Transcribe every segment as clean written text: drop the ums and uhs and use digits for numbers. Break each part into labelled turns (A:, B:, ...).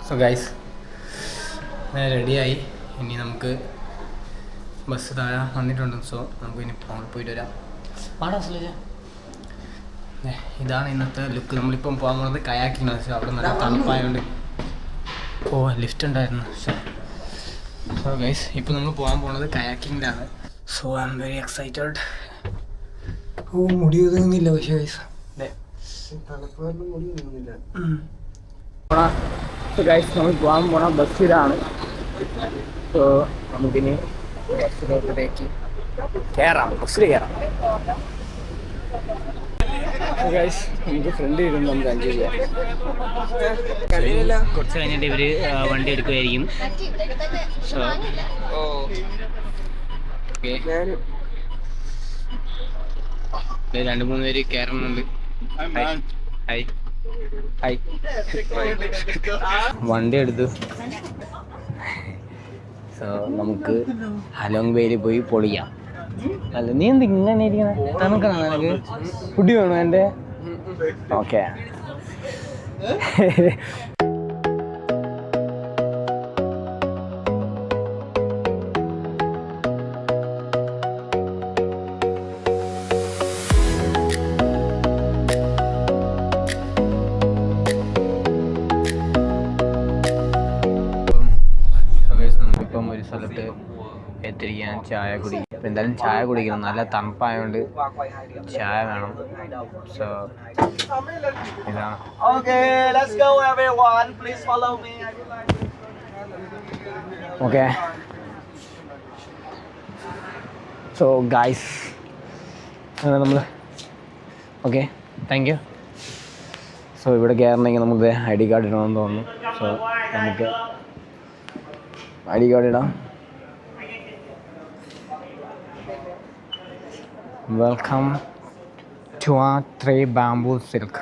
A: So guys റെഡിയായി. ഇനി നമുക്ക് ബസ് താഴെ വന്നിട്ടുണ്ട്. സോ നമുക്ക് ഇനി പോയിട്ട് വരാം. ഇതാണ് ഇന്നത്തെ ലുക്ക്. നമ്മളിപ്പം പോകാൻ പോകുന്നത് കയാക്കിങ്. പക്ഷേ അവിടെ നല്ല തണുപ്പായതുകൊണ്ട് ലിഫ്റ്റ് ഉണ്ടായിരുന്നു. സോ ഗൈസ് ഇപ്പോൾ നമ്മൾ പോകാൻ പോകുന്നത് കയാക്കിങ്ങിലാണ്. So I'm very excited. മുടി ഒതുങ്ങുന്നില്ല പക്ഷേ ഗൈസ്. ഗൈസ് നമ്മൾ പോകാൻ പോണ ബസ് ഇതാണ്. സോ നമുക്കിനി ബസ്സിലേക്ക് കയറാം. ബസ്സിൽ കയറാം. ഗൈസ് നമുക്ക് ഫ്രണ്ട് ഇരുന്ന് നമുക്ക് എൻജോയ് ചെയ്യാം. കുറച്ച് കഴിഞ്ഞിട്ട് ഇവർ വണ്ടി എടുക്കുമായിരിക്കും. സോ ഓക്കെ, 2-3 പേര് കയറുന്നുണ്ട്. Hi hi. വണ്ടി എടുത്തു. സോ നമുക്ക് ഹലോങ് ബേയിൽ പോയി പൊളിക്കാം. അല്ല നീ എന്ത് ഇങ്ങനെ ഇരിക്കണ? തണുക്കണം നിനക്ക്? ഫുഡ് വേണോ എൻ്റെ? ഓക്കെ. നമ്മളിപ്പം ഒരു സ്ഥലത്ത് എത്തിരിക്കാൻ ചായ കുടിക്കും. അപ്പം എന്തായാലും ചായ കുടിക്കണം. നല്ല തണുപ്പായതുകൊണ്ട് ചായ വേണം. സോ ഇതാണ്. ഓക്കെ. സോ ഗൈസ് നമ്മൾ ഓക്കെ, താങ്ക് യു. സോ ഇവിടെ കയറണമെങ്കിൽ നമുക്ക് ID കാർഡ് ഇടണമെന്ന് തോന്നുന്നു. സോ നമുക്ക് ID കാർഡ് ഇടാം. വെൽക്കം ടു ആ 3 bamboo silk.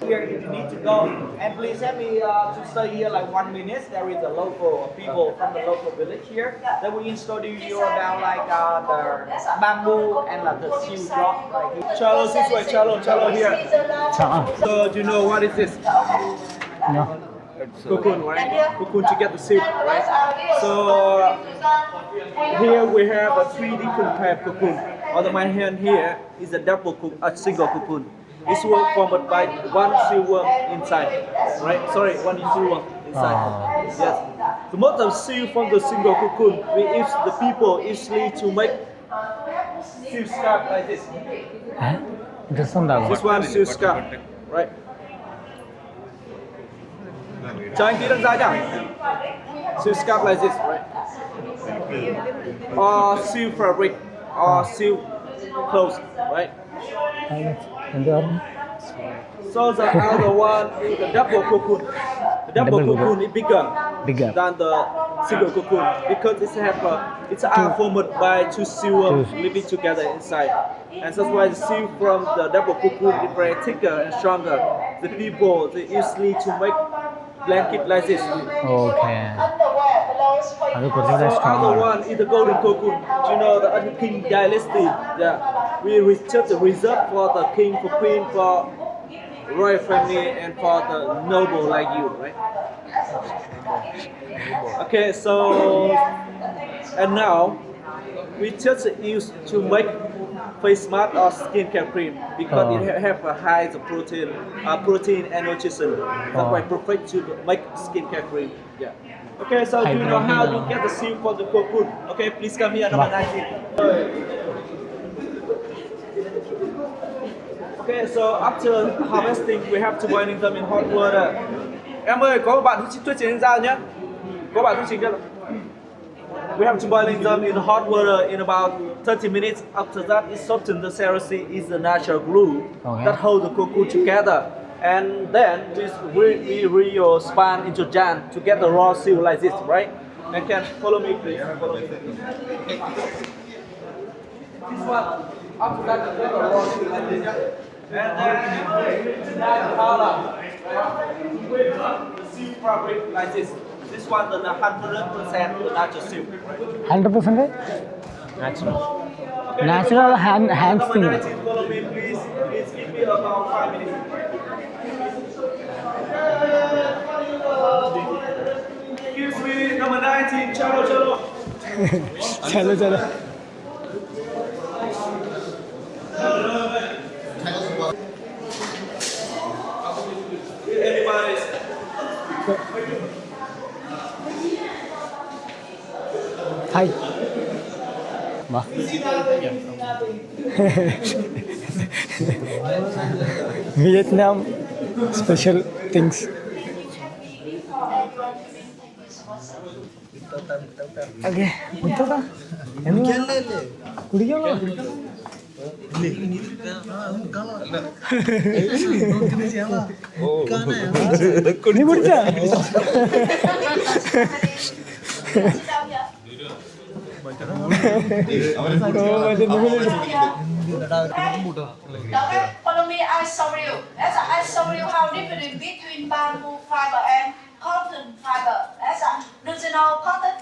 B: Here if you need to go, and please help me to stay here like 1 minute. There is a local people from the local village here that will introduce you about like the bamboo and like the seal drop. Like chalo this way, chalo here. So do you know what is this?
A: No.
B: Cocoon, right? Cocoon to get the silk, right? So here we have 3 different type of cocoon. On my hand here is a single cocoon. It's formed by 1 silkworm inside, right? Sorry, 1 silkworm inside. Yes. The most of silk from the single cocoon, we use the people easily to make silk scarf like this. This one silk scarf, right? Cho anh kỹ đằng ra nhá. Silk scarf like this, right? Or silk fabric, or silk clothes, right? So the other one is the double cocoon. The double cocoon is bigger than the single cocoon because it's formed by 2 silkworms living together inside. And that's why the silk from the double cocoon is very thicker and stronger. The people they usually to make blanket like this.
A: Okay.
B: So other one is the golden cocoon. You know the King dynasty. Yeah, we just reserve for the king, for queen, for royal family, and for the noble like you, right? Okay, so and now we just use to make face mask or skincare cream because it have a high protein and nutrition. That's why perfect to make skincare cream. Yeah. Okay, so do you know how to get the silk from the cocoon? Okay, please come here, number 19. Okay, so after harvesting, we have to boiling them in hot water. Em ơi, có bạn thuyết trình ra nhé. Có bạn thuyết trình ra. We have to boiling them in hot water in about 30 minutes. After that, it softens the cerasee is the natural glue that hold the cocoon together. And then we span into jar to get the raw silk like this, right? And can follow me, please. Follow me. This one, after that, you get the raw silk like this. And then color with the silk fabric like this. This one is 100% natural silk.
A: 100% natural. Natural hand
B: Number
A: finger.
B: 19, follow me, please. Please give me about 5 minutes.
A: चलो चलो हाय वाह Vietnam special things okay മുത്തോട്ടാ കുടിക്കണോ നീ കുടിച്ചാ
C: Follow me, I show you. That's I show you how different between bamboo fiber and cotton fiber. That's original cotton.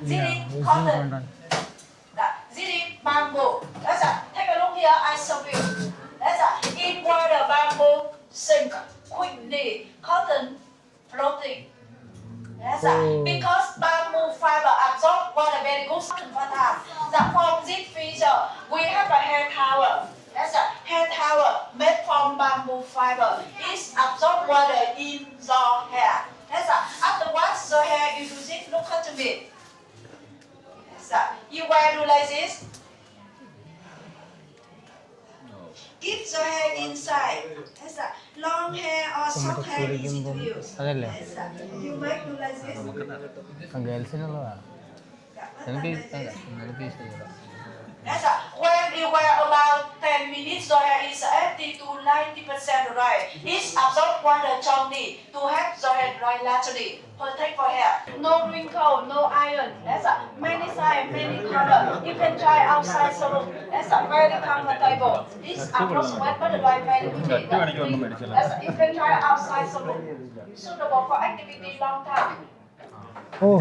C: Ziri cotton. Ziri bamboo. That's take a look here. I show you. That's in water bamboo sink quickly. Cotton floating. That's because bamboo fiber absorb water very good for time. From this feature, we have a hair towel. That's a hair towel made from bamboo fiber. It absorb water in your hair. That's after wash your hair, you use it. Look at me. You wear do like this. Keep your hair inside. That's long hair or short hair easy to use.
A: അതല്ലേ
C: You make do like this.
A: ഗേൾസിനുള്ളതാ എനിക്ക് എനിക്ക് ഇഷ്ടമില്ല
C: That's when you wear about 10 minutes, your hair is 80 to 90% dry. It absorbs water strongly to help your hair dry naturally. Protect for hair. No wrinkle, no iron. That's many size, many color. You can try outside salon. That's very comfortable. It's approximate but dry very quickly. You can try outside salon. Suitable for activity long time.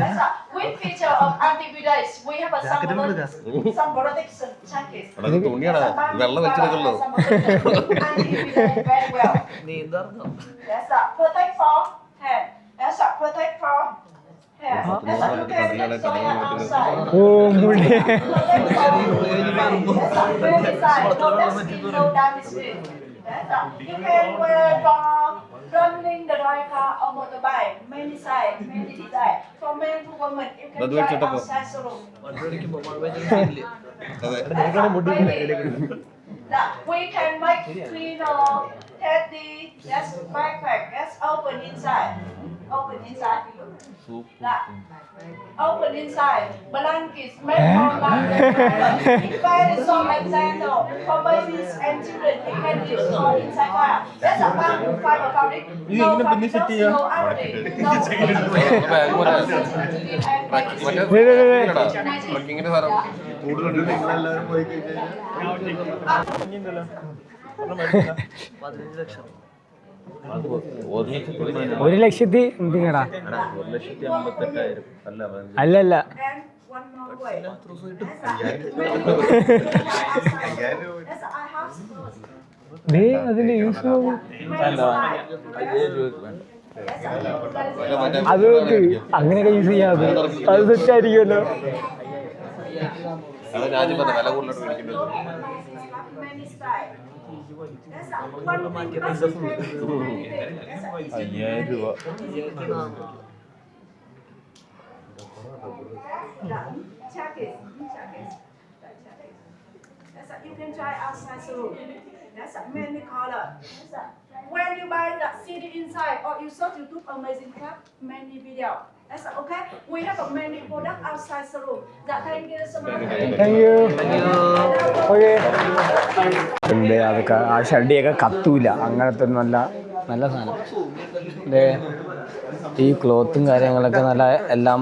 C: That's with feature of antibiotics. We have some protection jackets.
D: വെള്ളം വെച്ചെടുക്കല്ലോ
C: Antibiotics very well. That's protect for hair. That's protect for hair. That's you can take your hair outside.
A: ഓ മുടി
C: Protect for very side. No dusty, no damage. You can wear for running the dry car or motorbike. Many size, many design. For men to women, you can try outside salon. We can make cleaner, healthy, that's backpack, that's open inside. Open inside. Open inside. Blankets made from bamboo. Very soft and gentle. For babies and children, you can use all inside car. That's a bamboo fiber fabric. No fabric, no ivory. No
D: ഇങ്ങനെ സാധനം
A: ഒരു ലക്ഷത്തി എന്തിനാടാ അല്ലല്ല
C: And one more way. That's I have
A: ദേ അതിന്റെ use അത് നോക്ക് അങ്ങനെയൊക്കെ യൂസ് ചെയ്യാതെ അത് തെറ്റായിരിക്കുമല്ലോ
D: അത് രാജ്യം പറഞ്ഞ വില കൂടുതലോട്ട് മേടിക്കേണ്ടത്
C: many style. That's one thing.
D: 5000 രൂപ
C: Jacket. You can try outside salon. That's many color. When you buy the CD inside or you search YouTube Amazing Craft many video. That's okay. We have a many product outside salon. Thank you so much.
A: Thank you okay ഉണ്ട് അതൊക്കെ ആ ഷഡിയൊക്കെ കത്തൂല അങ്ങനത്തെ നല്ല നല്ല സാധനം ദേ ഈ ക്ലോത്തും കാര്യങ്ങളൊക്കെ നല്ല എല്ലാം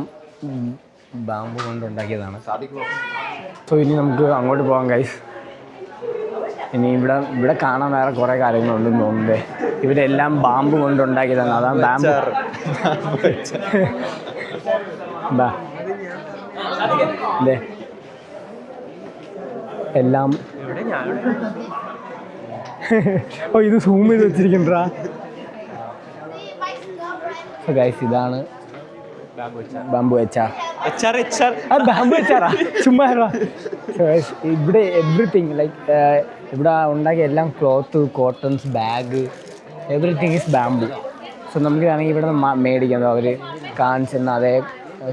A: ബാമ്പു കൊണ്ട് ഉണ്ടാക്കിയതാണ് സോ ഇനി നമുക്ക് അങ്ങോട്ട് പോകാം ഗൈസ് ഇനി ഇവിടെ കാണാൻ വേറെ കുറേ കാര്യങ്ങളുണ്ടെന്ന് തോന്നുന്നത് ഇവരെല്ലാം ബാമ്പു കൊണ്ട് ഉണ്ടാക്കിയതാണ് അതാണ് ബാമ്പു അല്ലേ എല്ലാം ഓ ഇത് സൂം ചെയ്ത് വെച്ചിരിക്കണ്ടാ ഗൈസ് ഇതാണ് ബാമ്പു വെച്ച ബാമ്പു വെച്ചാറാ ചുമ്മാ ഇവിടെ എവറിത്തിങ് ലൈക്ക് ഇവിടെ ഉണ്ടാക്കിയ എല്ലാം cloth cottons bag everything is bamboo. So നമുക്ക് വേണമെങ്കിൽ ഇവിടെ നിന്ന് മേടിക്കാം. അവർ കാണിച്ചെന്ന അതേ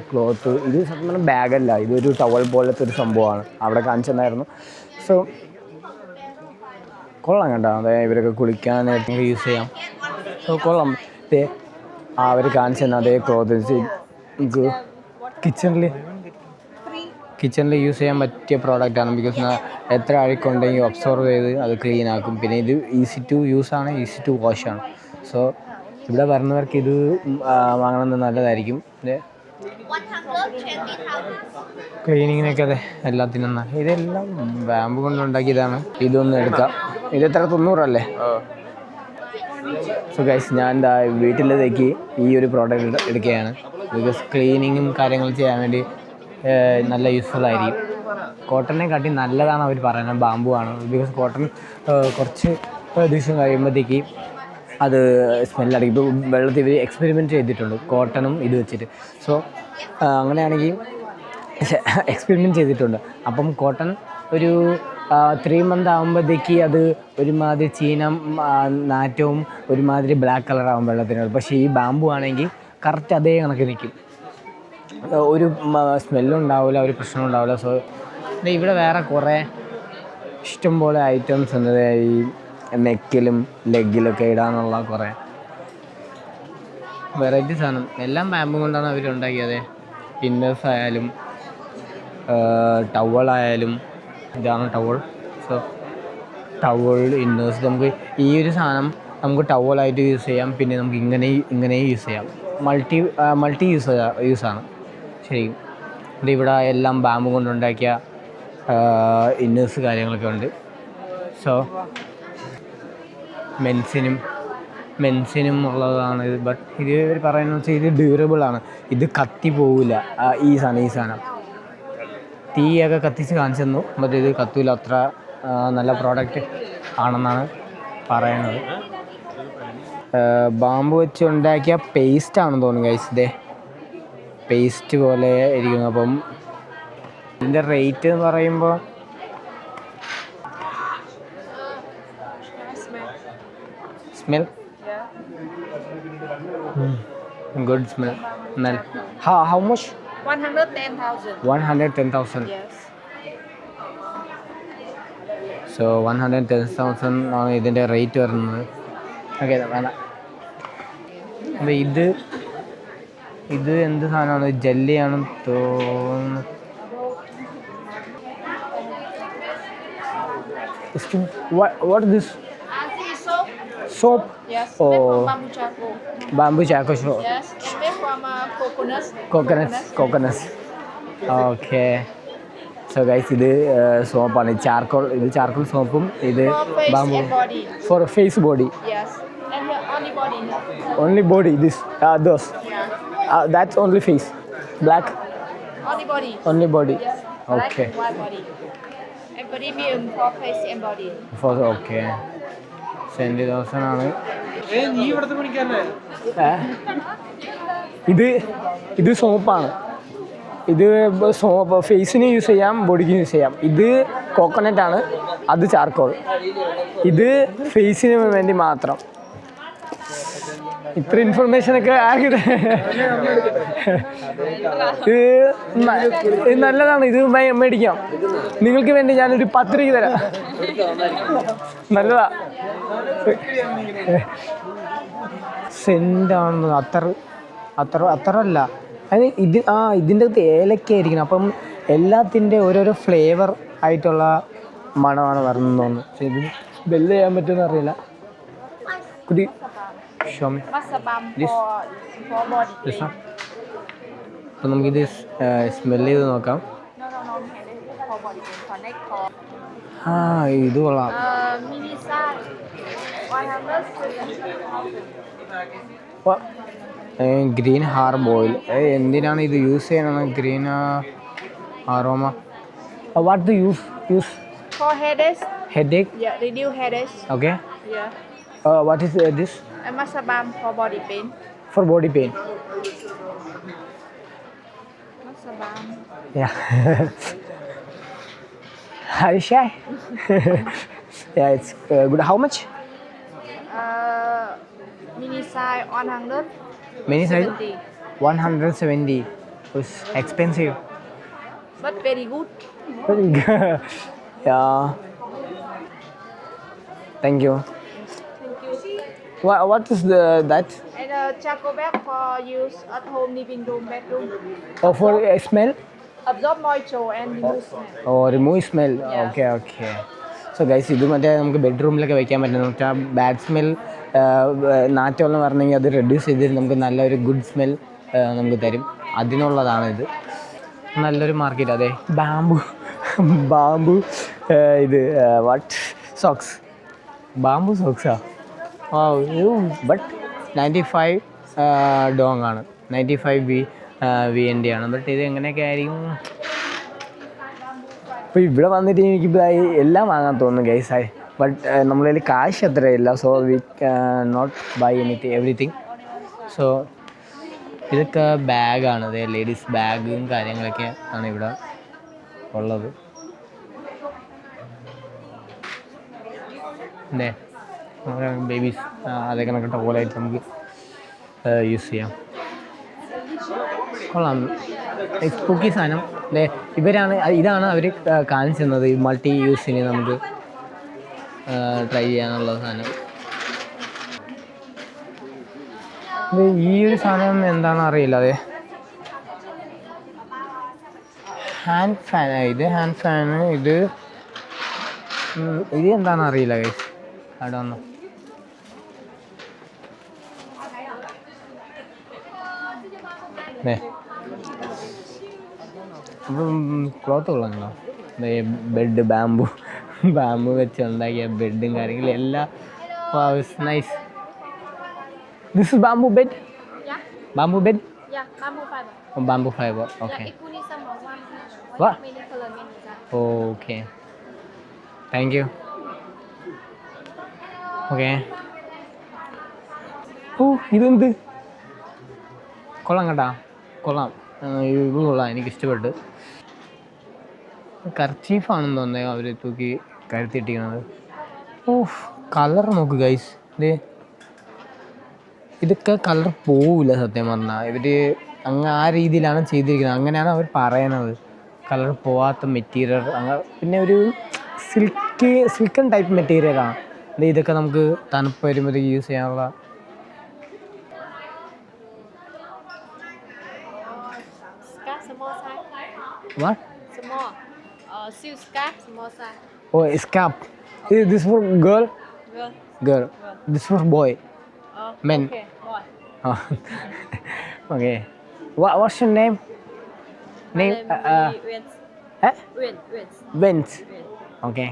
A: ക്ലോത്ത്. ഇത് സത്യം ബാഗല്ല, ഇതൊരു ടവൽ പോലത്തെ ഒരു സംഭവമാണ് അവിടെ കാണിച്ചെന്നായിരുന്നു. സോ കൊള്ളാം കേട്ടോ. അതായത് ഇവരൊക്കെ കുളിക്കാനായിട്ട് യൂസ് ചെയ്യാം. സോ കൊള്ളാം. അവർ കാണിച്ചെന്ന അതേ ക്ലോത്ത് നമുക്ക് കിച്ചണിൽ യൂസ് ചെയ്യാൻ പറ്റിയ പ്രോഡക്റ്റാണ്. ബിക്കോസ് എത്ര അഴുക്കുണ്ടെങ്കിൽ ഒബ്സർവ് ചെയ്ത് അത് ക്ലീൻ ആക്കും. പിന്നെ ഇത് ഈസി ടു യൂസ് ആണ്, ഈസി ടു വാഷ് ആണ്. സോ ഇവിടെ വരുന്നവർക്ക് ഇത് വാങ്ങണമെന്ന് നല്ലതായിരിക്കും. ക്ലീനിങ്ങിനൊക്കെ അതെ എല്ലാത്തിനും ഇതെല്ലാം ബാമ്പു കൊണ്ടുണ്ടാക്കിയതാണ്. ഇതൊന്നും എടുക്കാം. ഇത് എത്ര 90 സോ ഗൈസ് ഞാൻ എന്താ വീട്ടിലേക്ക് ഈ ഒരു പ്രോഡക്റ്റ് എടുക്കുകയാണ്. ബിക്കോസ് ക്ലീനിങ്ങും കാര്യങ്ങളും ചെയ്യാൻ വേണ്ടി നല്ല യൂസ്ഫുൾ ആയിരിക്കും. കോട്ടനെ കാട്ടി നല്ലതാണ് അവർ പറയുന്നത് ബാമ്പു ആണ്. ബിക്കോസ് കോട്ടൺ കുറച്ച് ദിവസം കഴിയുമ്പോഴത്തേക്ക് അത് സ്മെല്ലടിക്കും. ഇപ്പോൾ വെള്ളത്തിൽ ഇവർ എക്സ്പെരിമെൻറ്റ് ചെയ്തിട്ടുണ്ട് കോട്ടണും ഇത് വെച്ചിട്ട്. സോ അങ്ങനെയാണെങ്കിൽ എക്സ്പെരിമെൻറ്റ് ചെയ്തിട്ടുണ്ട്. അപ്പം കോട്ടൺ ഒരു 3 മന്ത് ആകുമ്പോഴത്തേക്ക് അത് ഒരുമാതിരി ചീനം നാറ്റവും ഒരുമാതിരി ബ്ലാക്ക് കളറാകും വെള്ളത്തിനോട്. പക്ഷേ ഈ ബാമ്പു ആണെങ്കിൽ കറക്റ്റ് അതേ കണക്ക് നിൽക്കും. ഒരു സ്മെല്ലും ഉണ്ടാവില്ല, ഒരു പ്രശ്നവും ഉണ്ടാവില്ല. സോ ഇവിടെ വേറെ കുറേ ഇഷ്ടംപോലെ ഐറ്റംസ് ഉണ്ട്. ഈ നെക്കിലും ലെഗിലൊക്കെ ഇടാനുള്ള കുറേ വെറൈറ്റി സാധനം എല്ലാം ബാമ്പു കൊണ്ടാണ് അവരുണ്ടാക്കിയത്. ഇന്നേഴ്സ് ആയാലും ടവളായാലും ഇതാണ് ടവൾ. സോ ടവൾ ഇന്നേഴ്സ് നമുക്ക് ഈ ഒരു സാധനം നമുക്ക് ടവളായിട്ട് യൂസ് ചെയ്യാം. പിന്നെ നമുക്ക് ഇങ്ങനെയും യൂസ് ചെയ്യാം. മൾട്ടി യൂസാണ് ശരിക്കും. ഇവിടെ എല്ലാം ബാമ്പു കൊണ്ടുണ്ടാക്കിയ ഇന്നേഴ്സ് കാര്യങ്ങളൊക്കെ ഉണ്ട്. സോ മെൻസിനും ഉള്ളതാണ് ഇത്. ബട്ട് ഇത് പറയുന്നത് വെച്ചാൽ ഇത് ഡ്യൂറബിളാണ്. ഇത് കത്തി പോവില്ല. ഈ സാധനം തീയൊക്കെ കത്തിച്ച് കാണിച്ചു തന്നു. ബട്ട് ഇത് കത്തൂല. അത്ര നല്ല പ്രോഡക്റ്റ് ആണെന്നാണ് പറയുന്നത്. ബാമ്പു വെച്ച് ഉണ്ടാക്കിയ പേസ്റ്റാണെന്ന് തോന്നുന്നു ഗൈസ്. ഇതേ പേസ്റ്റ് പോലെ ഇരിക്കുന്നു. അപ്പം ഇതിൻ്റെ റേറ്റ് എന്ന് പറയുമ്പോൾ smell? Good smell. How much?
C: 110,000.
A: 110,000.
C: Yes.
A: So 110,000 ആണ് ഇതിൻ്റെ റേറ്റ് വരുന്നത്. ഓക്കെ വേണം. അപ്പോൾ ഇത് എന്ത് സാധനമാണ്? ജെല്ലിയാണെന്ന് തോന്നുന്നു. What is this? Soap?
C: Yes.
A: Oh.
C: Made from bamboo charcoal.
A: Bamboo charcoal soap.
C: Yes. And made from coconut.
A: Okay. So guys, ഇത് സോപ്പാണ്. ഇത് ചാർക്കോൾ സോപ്പും ഇത് bamboo for face body.
C: Yes. And your only body.
A: Only body. Those.
C: Yeah.
A: That's only face. Black.
C: Only body.
A: Only body.
C: Yes.
A: Okay.
C: Black and white body. And premium for face and body.
A: Okay. 70,000 ആണ്. ഇത് സോപ്പാണ്. ഇത് soap ഫേസിന് use ചെയ്യാം, ബോഡിക്ക് use ചെയ്യാം. ഇത് coconut ആണ്, അത് charcoal. ഇത് ഫേസിന് വേണ്ടി മാത്രം. ഇത്ര ഇൻഫർമേഷനൊക്കെ ഇത് നല്ലതാണ്. ഇത് മേടിക്കാം. നിങ്ങൾക്ക് വേണ്ടി ഞാനൊരു 10 രൂപ തരാം. നല്ലതാ. സെൻ്റാണെന്ന് അത്രല്ല. അത് ഇതിൻ്റെ അകത്ത് ഏലക്കായിരിക്കണം. അപ്പം എല്ലാത്തിൻ്റെ ഓരോരോ ഫ്ലേവർ ആയിട്ടുള്ള മണമാണ് വരുന്നത് തോന്നുന്നു. പക്ഷേ ഇത് ബെല്ല് ചെയ്യാൻ പറ്റുമെന്ന് അറിയില്ല. കുടി ഷോമി അപ്പം നമുക്കിത് സ്മെല്ല് ചെയ്ത് നോക്കാം. ഇത് കൊള്ളാം. Green herb oil. എന്തിനാണ് ഇത് യൂസ് ചെയ്യണം? Green aroma. What the use
C: For headache.
A: Headache?
C: Yeah, reduce headache.
A: Okay.
C: Yeah.
A: What is this?
C: And masabam for body pain.
A: For body pain.
E: Sabam.
A: Yeah. Are you shy? Yeah, it's good. How much?
E: Mini size 100.
A: Mini size
E: 70.
A: 170. It's expensive.
E: But very good.
A: Yeah. Thank you.
E: Thank you.
A: What is that?
E: And a charcoal bag for use at home, living room, bedroom.
A: Oh, for smell?
E: Absorb moisture and remove smell.
A: Oh, remove smell.
E: Yeah.
A: Okay, okay. So guys, ഇത് മറ്റേ നമുക്ക് ബെഡ്റൂമിലൊക്കെ വെക്കാൻ പറ്റുന്ന വെച്ചാൽ bad smell നാറ്റമെന്ന് പറഞ്ഞെങ്കിൽ അത് reduce ചെയ്തിട്ട് നമുക്ക് നല്ലൊരു ഗുഡ് സ്മെൽ നമുക്ക് തരും. അതിനുള്ളതാണിത്. നല്ലൊരു മാർക്കറ്റ്. അതെ, ബാമ്പു ഇത് വാട്ട് സോക്സ്, ബാമ്പു സോക്സാ. ബട്ട് 95 ഡോങ് ആണ്, 95 VND ആണ്. ബട്ട് ഇത് എങ്ങനെയൊക്കെ ആയിരിക്കും? അപ്പോൾ ഇവിടെ വന്നിട്ട് എനിക്കിപ്പോൾ എല്ലാം വാങ്ങാൻ തോന്നുന്നു ഗൈസ്. ബട്ട് നമ്മളതിൽ കാശ് അത്രയില്ല. So we not buy everything. So ഇതൊക്കെ ബാഗാണ്. അതെ, ലേഡീസ് ബാഗും കാര്യങ്ങളൊക്കെ ആണ് ഇവിടെ ഉള്ളത്. അതെ, ബേബീസ് അതൊക്കെ നമുക്ക് ടോളായിട്ട് നമുക്ക് യൂസ് ചെയ്യാം. കൊള്ളാം, സ്പൂക്കി സാധനം. അതെ, ഇതാണ് അവർ കാണിച്ചു തന്നത്. ഈ മൾട്ടി യൂസിന് നമുക്ക് ട്രൈ ചെയ്യാനുള്ള സാധനം. ഈ ഒരു സാധനം എന്താണെന്ന് അറിയില്ല. അതെ, ഹാൻഡ് ഫാൻ. ഇത് ഹാൻഡ് ഫാന്. ഇത് എന്താണെന്ന് അറിയില്ല ഗൈസ്. അവിടെ വന്നു. അപ്പം ക്ലോത്ത് കൊള്ളാമല്ലോ. ബെഡ് ബാമ്പു വെച്ച് ഉണ്ടാക്കിയ ബെഡും കാര്യങ്ങളും എല്ലാം. Nice. This is bamboo bed.
E: Yeah.
A: Bamboo bed?
E: Yeah, bamboo fiber.
A: Oh, bamboo fiber. Okay.
E: Yeah, Ikunism or one.
A: What?
E: Many color, many design.
A: Okay. Thank you. Okay. ഇതെന്ത്? കൊള്ളാം കേട്ടാ, കൊള്ളാം. ഇത് കൊള്ളാം, എനിക്കിഷ്ടപ്പെട്ടു. കർച്ചീഫാണെന്ന് തോന്നുന്നത് അവർ തൂക്കി കരുത്തിട്ടിരിക്കുന്നത്. കളർ നോക്ക് ഗൈസ്. ഇതൊക്കെ കളർ പോവില്ല സത്യം പറഞ്ഞാൽ. ഇവർ ആ രീതിയിലാണ് ചെയ്തിരിക്കുന്നത്. അങ്ങനെയാണ് അവർ പറയണത്. കളർ പോവാത്ത മെറ്റീരിയൽ. പിന്നെ ഒരു സിൽക്കൺ ടൈപ്പ് മെറ്റീരിയലാണ്. ഇതൊക്കെ നമുക്ക് തണുപ്പ് വരുമ്പോഴത്തേക്ക് യൂസ് ചെയ്യാനുള്ള.
E: Scarf, small size.
A: What?
E: Small. Silk scarf, small size.
A: Oh, scarf. Is this for girl? Girl. This for boy. Men.
E: Okay, boy.
A: Oh. Okay. What's your name? Name?
E: Wins.
A: Eh?
E: Wins.
A: Vince. Okay.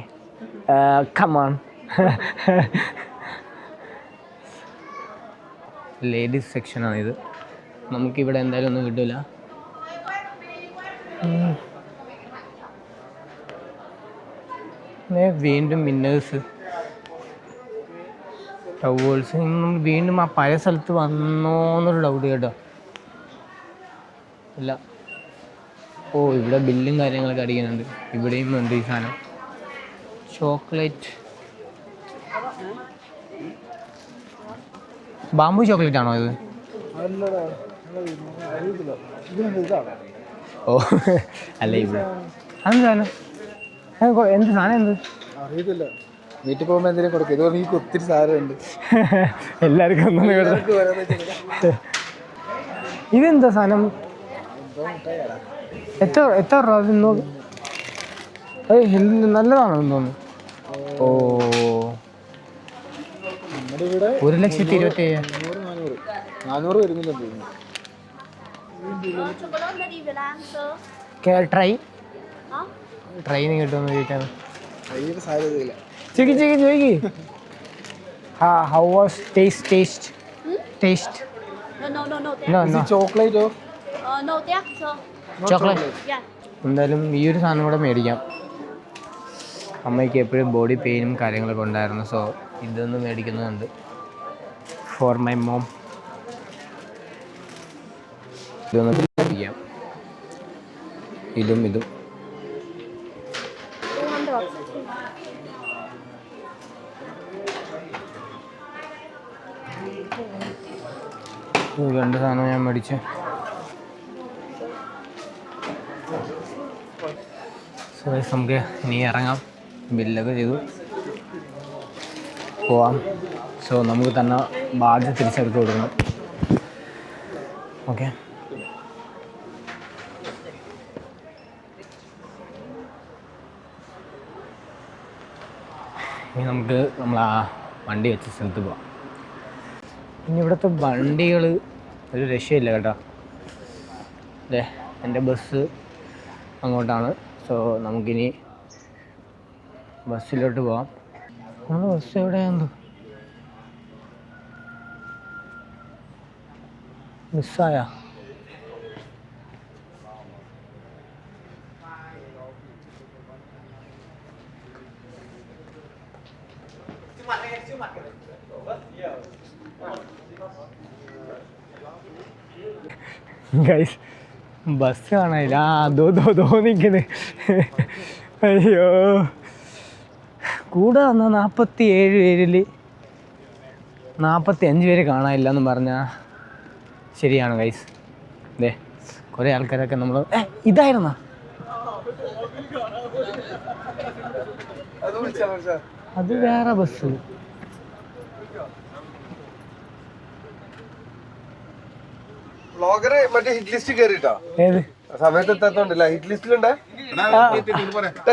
A: Come on. Ladies സെക്ഷനാണിത്. നമുക്കിവിടെ എന്തായാലും ഒന്നും കിട്ടില്ല. വീണ്ടും inners, towels. നമ്മൾ വീണ്ടും ആ പഴയ സ്ഥലത്ത് വന്നോന്നൊരു ഡൗട്ട് കേട്ടോ. ഇല്ല. ഇവിടെ ബില്ലും കാര്യങ്ങളൊക്കെ അടിക്കുന്നുണ്ട്. ഇവിടെയും ഉണ്ട് ഈ സാധനം. ചോക്ലേറ്റ്. ബാമ്പു ചോക്ലേറ്റ് ആണോ ഇത്? ഓ അല്ല, ഇവിടെ അതെന്ത് സാധനം? എന്ത് സാധനം? എന്ത്
F: അറിയത്തില്ല. വീട്ടിൽ പോകുമ്പോൾ എന്തെങ്കിലും കൊടുക്കും. ഇത് എനിക്ക് ഒത്തിരി സാധനമുണ്ട്.
A: എല്ലാവർക്കും ഒന്നും ഇതെന്താ സാധനം? എത്ര രൂപ? നല്ലതാണോ തോന്നുന്നു. ഓ, 1,25,000.
F: 400 വരുന്നില്ല തോന്നുന്നു.
A: ട്രെയിൻ കിട്ടുമെന്ന് ചോദിച്ചാൽ
F: അതിന് സാധ്യതയില്ല.
A: ചോദിക്ക്. How was taste? No.
F: ചോക്ലേറ്റോ?
E: No, yeah, so.
A: Chocolate.
E: Yeah.
A: എന്തായാലും ഈ ഒരു സാധനം കൂടെ മേടിക്കാം. അമ്മയ്ക്ക് എപ്പോഴും ബോഡി പെയിനും കാര്യങ്ങളൊക്കെ ഉണ്ടായിരുന്നു. സോ ഇതൊന്ന് മേടിക്കുന്നുണ്ട് ഫോർ മൈ മോം. ഇതൊന്ന് മേടിക്കാം. ഇതും
E: 200.
A: രണ്ട് സാധനം ഞാൻ മേടിച്ച്. സോ ഗൈസ് നമുക്ക് ഇനി ഇറങ്ങാം. ബില്ലൊക്കെ ചെയ്തു പോവാം. സോ നമുക്ക് തന്നെ ബാഗ് തിരിച്ചെടുത്ത് കൊടുക്കണം. ഓക്കെ, ഇനി നമുക്ക് നമ്മൾ ആ വണ്ടി വെച്ച സ്ഥലത്ത് പോവാം. ഇനി ഇവിടുത്തെ വണ്ടികൾ ഒരു രക്ഷയില്ല കേട്ടോ. അതെ, എൻ്റെ ബസ് അങ്ങോട്ടാണ്. സോ നമുക്കിനി ബസ്സിലോട്ട് പോവാം. നമ്മുടെ ബസ് എവിടെയാണെന്തോ മിസ്സായ. ഗൈസ് ബസ് കാണാനില്ല. ദോ നിൽക്കുന്നത്. അയ്യോ, കൂടെ വന്ന 47 പേരിൽ 45 പേര് കാണാനില്ല എന്ന് പറഞ്ഞാൽ ശരിയാണ് ഗൈസ്. അതെ, കുറേ ആൾക്കാരൊക്കെ നമ്മൾ ഇതായിരുന്ന അത് വേറെ ബസ്.
G: വ്ളോഗറ് മറ്റേ ഹിറ്റ് ലിസ്റ്റ് കേറിട്ടോ
A: ഏത്
G: സമയത്ത് എത്താത്തോണ്ടല്ല ഹിറ്റ് ലിസ്റ്റിലുണ്ട്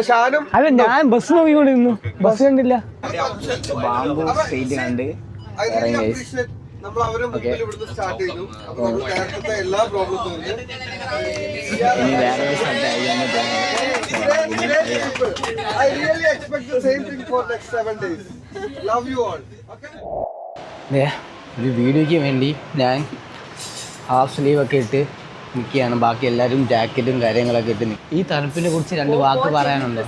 G: ഷാനും.
A: അല്ല, ഞാൻ ബസ് നോക്കിക്കൊണ്ടിരുന്നു, ബസ് കണ്ടില്ല. ബാംബു സ്റ്റേറ്റ് കണ്ട് ഇറങ്ങി ഗൈസ്.
G: നമ്മൾ അവരെ മുമ്പിൽ ഇവിടുന്ന് സ്റ്റാർട്ട് ചെയ്തു. അപ്പൊ നമ്മൾ നേരത്തെ എല്ലാ പ്രോബ്ലം
A: ഇനി വേറെ സ്ഥലത്തായി.
G: I really expect the same thing for next 7 days. Love you all. Okay?
A: ഒരു വീഡിയോയ്ക്ക് വേണ്ടി ഞാൻ ഹാഫ് സ്ലീവൊക്കെ ഇട്ട് നിൽക്കുകയാണ്. ബാക്കി എല്ലാവരും ജാക്കറ്റും കാര്യങ്ങളൊക്കെ ഇട്ട് നിൽക്കും. ഈ തണുപ്പിനെ കുറിച്ച് 2 വാക്ക് പറയാനുണ്ടോ?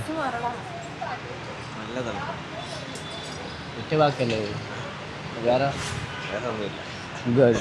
A: ഒറ്റ വാക്കല്ലേ വേറെ? ഗുഡ്.